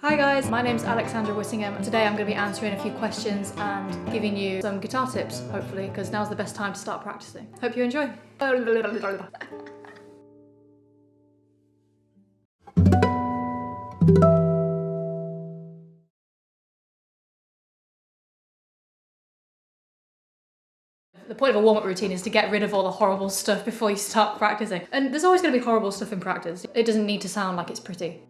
Hi guys, my name's Alexandra Whittingham. Today I'm going to be answering a few questions and giving you some guitar tips, hopefully, because now's the best time to start practicing. Hope you enjoy. The point of a warm-up routine is to get rid of all the horrible stuff before you start practicing. And there's always going to be horrible stuff in practice. It doesn't need to sound like it's pretty.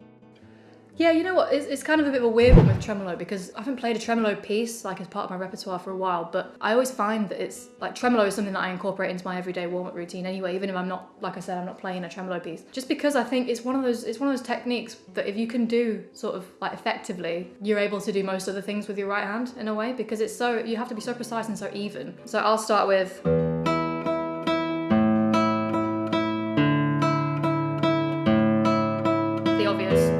Yeah, you know what, it's kind of a bit of a weird one with tremolo because I haven't played a tremolo piece like as part of my repertoire for a while, but I always find that it's like tremolo is something that I incorporate into my everyday warm-up routine anyway, even if I'm not, like I said, I'm not playing a tremolo piece. Just because I think it's one of those techniques that if you can do sort of like effectively, you're able to do most of the things with your right hand in a way, because it's so, you have to be so precise and so even. So I'll start with the obvious.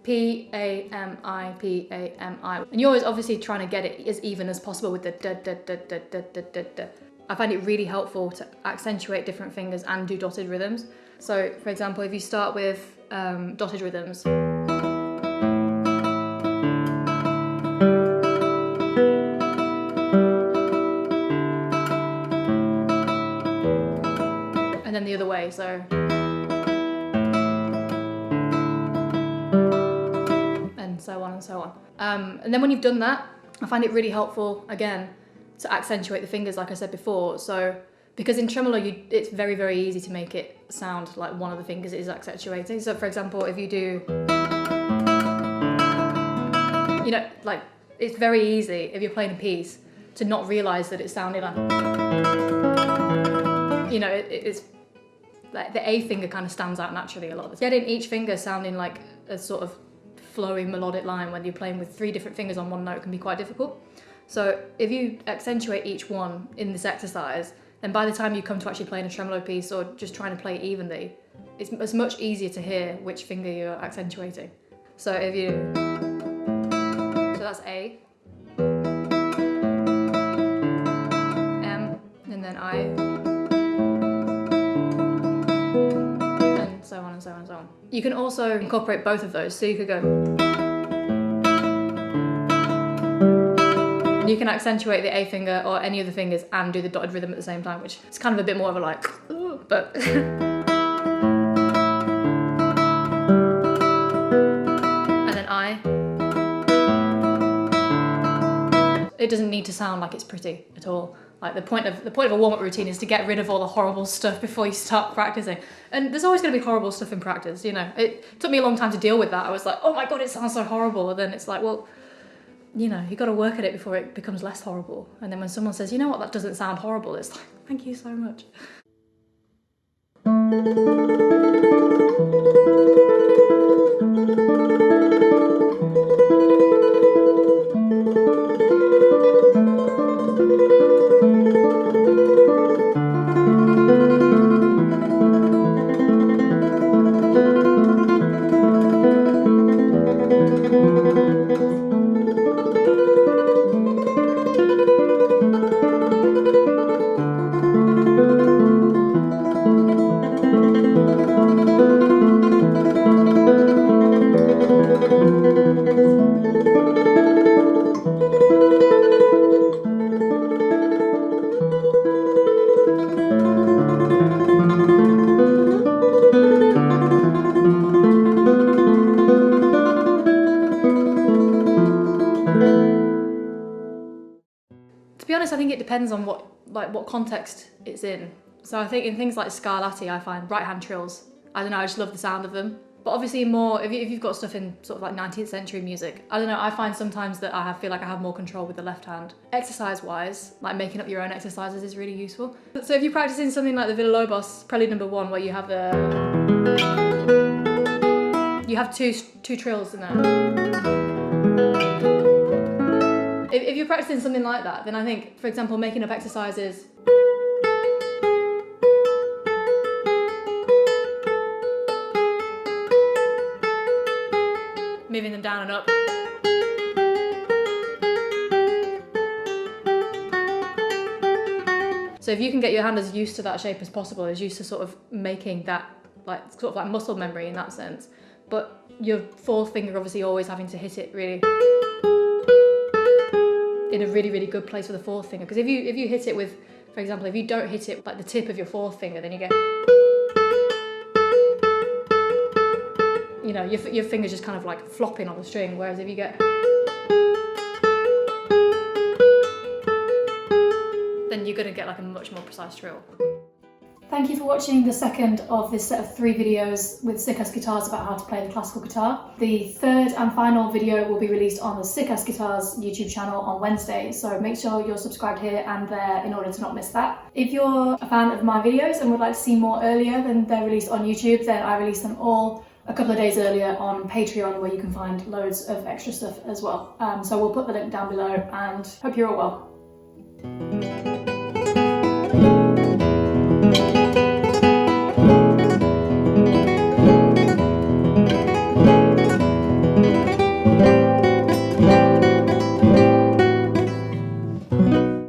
P-A-M-I, P-A-M-I. And you're always obviously trying to get it as even as possible with the da-da-da-da-da-da-da-da. I find it really helpful to accentuate different fingers and do dotted rhythms. So, for example, if you start with dotted rhythms. And then the other way, so. So on and so on. And then when you've done that, I find it really helpful, again, to accentuate the fingers like I said before. So, because in tremolo, it's very, very easy to make it sound like one of the fingers is accentuating. So for example, if you do, you know, like, it's very easy if you're playing a piece to not realise that it's sounding like, you know, it's like the A finger kind of stands out naturally a lot of the time. Getting each finger sounding like a sort of flowing melodic line when you're playing with 3 different fingers on one note can be quite difficult. So if you accentuate each one in this exercise, then by the time you come to actually playing a tremolo piece or just trying to play it evenly, it's much easier to hear which finger you're accentuating. So if you, so that's A, M, and then I, and so on and so on and so on. You can also incorporate both of those, so you could go. You can accentuate the A finger or any of the fingers and do the dotted rhythm at the same time, which is kind of a bit more of a like, but. And then I. It doesn't need to sound like it's pretty at all. Like the point of a warm-up routine is to get rid of all the horrible stuff before you start practicing. And there's always going to be horrible stuff in practice, you know. It took me a long time to deal with that. I was like, oh my God, it sounds so horrible. And then it's like, well, you know, you got to work at it before it becomes less horrible. And then when someone says, you know what, that doesn't sound horrible, it's like, thank you so much. To be honest, I think it depends on what context it's in. So I think in things like scarlatti, I find right-hand trills, I don't know, I just love the sound of them. But obviously more, if you've got stuff in sort of like 19th century music, I don't know, I find sometimes that feel like I have more control with the left hand. Exercise-wise, like making up your own exercises is really useful. So if you're practicing something like the Villa-Lobos Prelude No. 1, where you have you have two trills in there. If you're practicing something like that, then I think, for example, making up exercises. Moving them down and up. So if you can get your hand as used to that shape as possible, as used to sort of making that, like, sort of like muscle memory in that sense, but your fourth finger obviously always having to hit it really in a really, really good place with the fourth finger. Because if you hit it with, for example, if you don't hit it like the tip of your fourth finger, then you get, you know, your finger's just kind of like flopping on the string. Whereas if you get, then you're gonna get like a much more precise trill. Thank you for watching the second of this set of 3 videos with Sick-Ass Guitars about how to play the classical guitar. The third and final video will be released on the Sick-Ass Guitars YouTube channel on Wednesday, so make sure you're subscribed here and there in order to not miss that. If you're a fan of my videos and would like to see more earlier than they're released on YouTube, then I release them all a couple of days earlier on Patreon, where you can find loads of extra stuff as well. So we'll put the link down below, and hope you're all well.